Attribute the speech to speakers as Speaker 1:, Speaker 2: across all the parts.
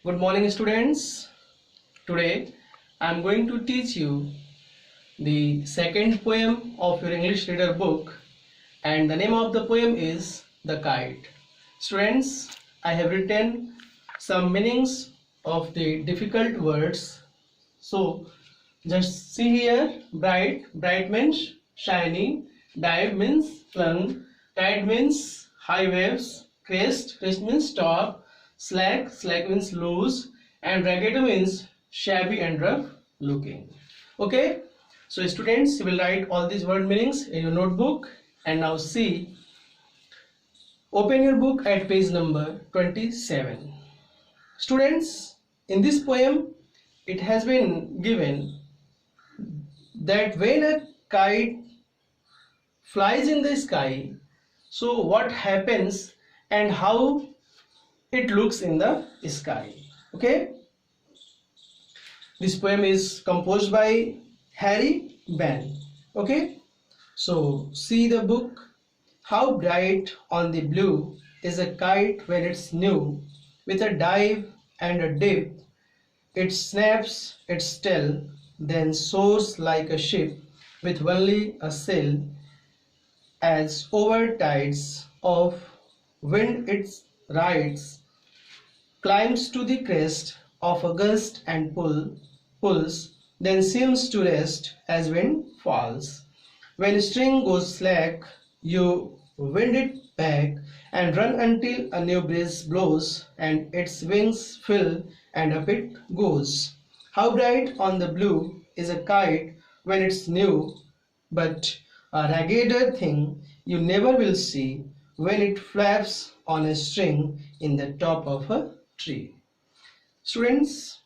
Speaker 1: Good morning, students. Today I am going to teach you the second poem of your English reader book, and the name of the poem is The Kite. Students, I have written some meanings of the difficult words. So just see here: bright, bright means shiny, dive means flung, tide means high waves, crest, crest means top, slack, slack means loose, and ragged means shabby and rough looking. Okay, so students, you will write all these word meanings in your notebook. And now see, open your book at page number 27. Students, in this poem it has been given that when a kite flies in the sky, so what happens and how it looks in the sky. Okay, this poem is composed by Harry Ben. Okay, so see the book. How bright on the blue is a kite when it's new, with a dive and a dip it snaps its tail, then soars like a ship with only a sail, as over tides of wind it rides, climbs to the crest of a gust and pulls, then seems to rest as wind falls. When string goes slack, you wind it back and run until a new breeze blows and its wings fill and up it goes. How bright on the blue is a kite when it's new, but a raggeder thing you never will see when it flaps on a string in the top of a tree. Students,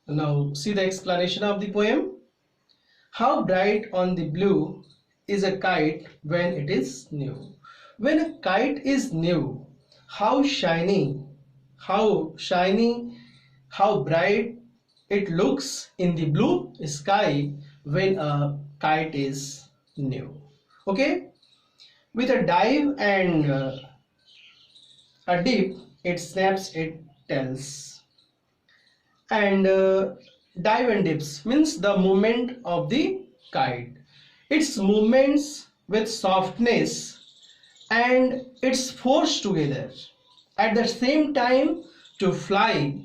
Speaker 1: now see the explanation of the poem. How bright on the blue is a kite when it is new. When a kite is new, how shiny, how bright it looks in the blue sky when a kite is new. Okay, with a dive and a dip, it snaps its tails. And dive and dips means the movement of the kite. Its movements with softness and its force together at the same time to fly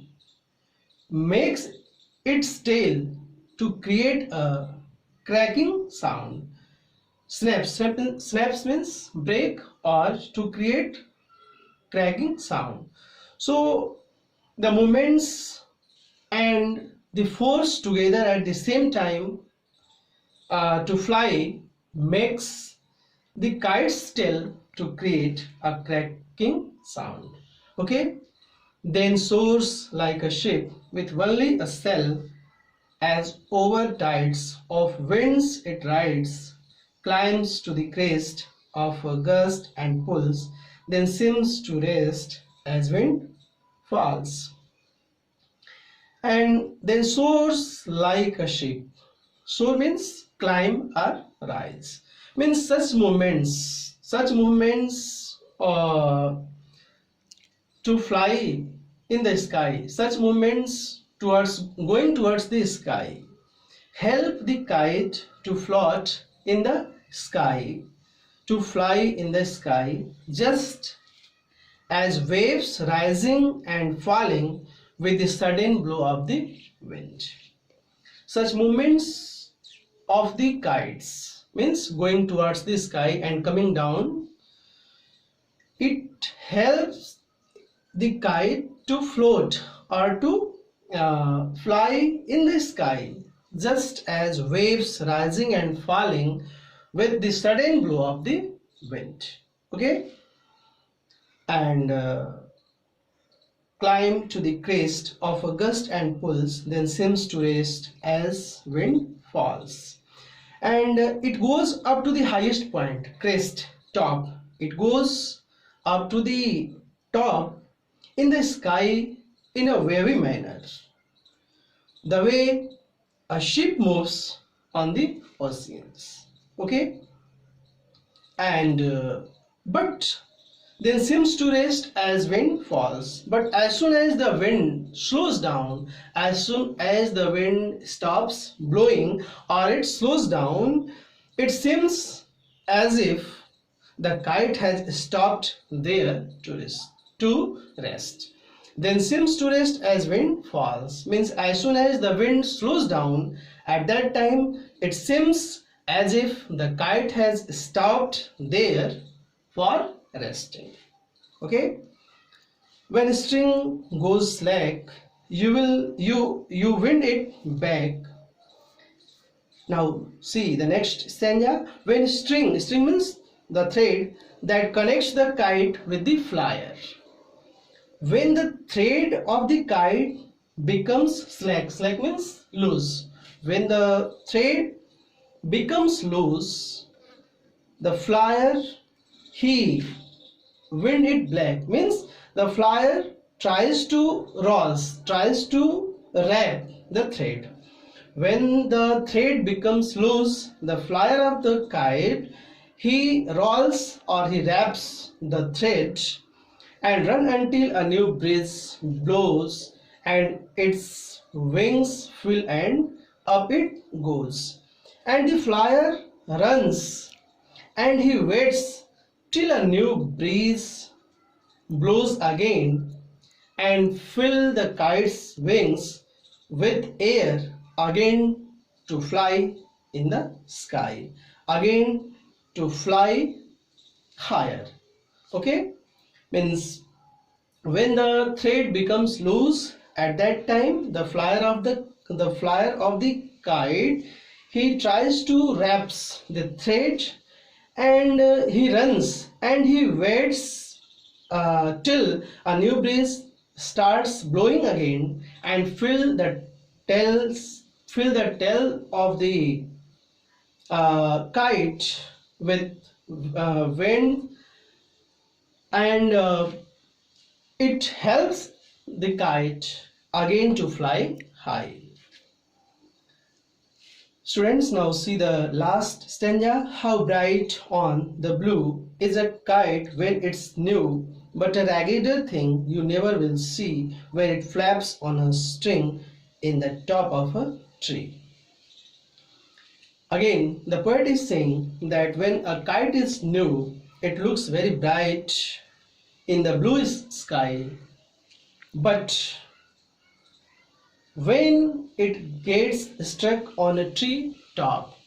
Speaker 1: makes its tail to create a cracking sound. Snaps means break or to create cracking sound. So the movements and the force together at the same time to fly makes the kite's tail to create a cracking sound. Okay, then soars like a ship with only a sail, as over tides of winds it rides, climbs to the crest of a gust and pulls, then seems to rest as wind falls, and then soars like a ship. Soar means climb or rise, means such movements to fly in the sky, such movements towards going towards the sky help the kite to float in the sky, to fly in the sky, just as waves rising and falling with the sudden blow of the wind. Such movements of the kites means going towards the sky and coming down, it helps the kite to float or to fly in the sky, just as waves rising and falling with the sudden blow of the wind. Okay, and climb to the crest of a gust and pulls, then seems to rest as wind falls. And it goes up to the highest point, crest, top. It goes up to the top in the sky in a wavy manner, the way a ship moves on the oceans. Okay, and but then seems to rest as wind falls. But as soon as the wind slows down, as soon as the wind stops blowing or it slows down, it seems as if the kite has stopped there to rest. Then seems to rest as wind falls means as soon as the wind slows down, at that time it seems as if the kite has stopped there for resting. Okay, when string goes slack, you wind it back. Now see the next stanza. When string means the thread that connects the kite with the flyer. When the thread of the kite becomes slack means loose. When the thread becomes loose, the flyer he wind it black means the flyer tries to wrap the thread. When the thread becomes loose, the flyer of the kite he rolls or he wraps the thread and run until a new breeze blows and its wings fill and up it goes. And the flyer runs and he waits till a new breeze blows again and fill the kite's wings with air again to fly in the sky, again to fly higher. Okay, means when the thread becomes loose, at that time the flyer of the kite he tries to wraps the thread and he runs and he waits till a new breeze starts blowing again and fill the tail of the kite with wind, and it helps the kite again to fly high. Students, now see the last stanza. How bright on the blue is a kite when it's new, but a raggeder thing you never will see when it flaps on a string in the top of a tree. Again, the poet is saying that when a kite is new, it looks very bright in the blue sky, but when it gets stuck on a tree top,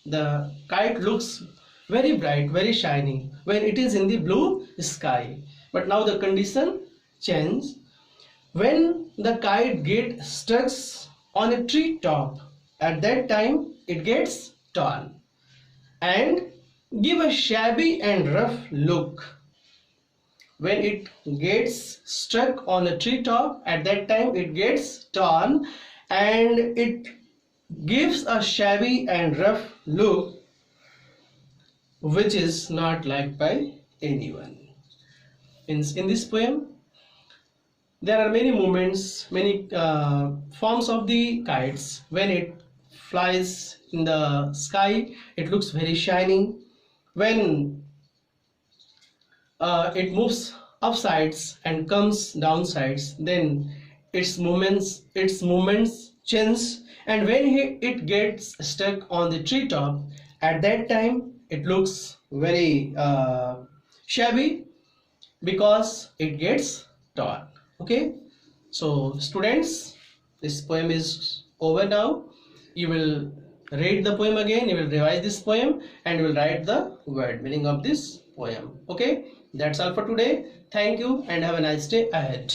Speaker 1: the kite looks very bright, very shiny when it is in the blue sky. But now the condition changes. When the kite gets stuck on a tree top, at that time it gets torn and give a shabby and rough look. When it gets stuck on a tree top, at that time it gets torn and it gives a shabby and rough look, which is not liked by anyone. In this poem, there are many movements, many forms of the kites. When it flies in the sky, it looks very shiny. When it moves upsides and comes downsides, then its movements change, and when it gets stuck on the treetop, at that time it looks very shabby because it gets torn. Okay, so students, this poem is over now. You will read the poem again, you will revise this poem, and you will write the word meaning of this poem. Okay, that's all for today. Thank you and have a nice day ahead.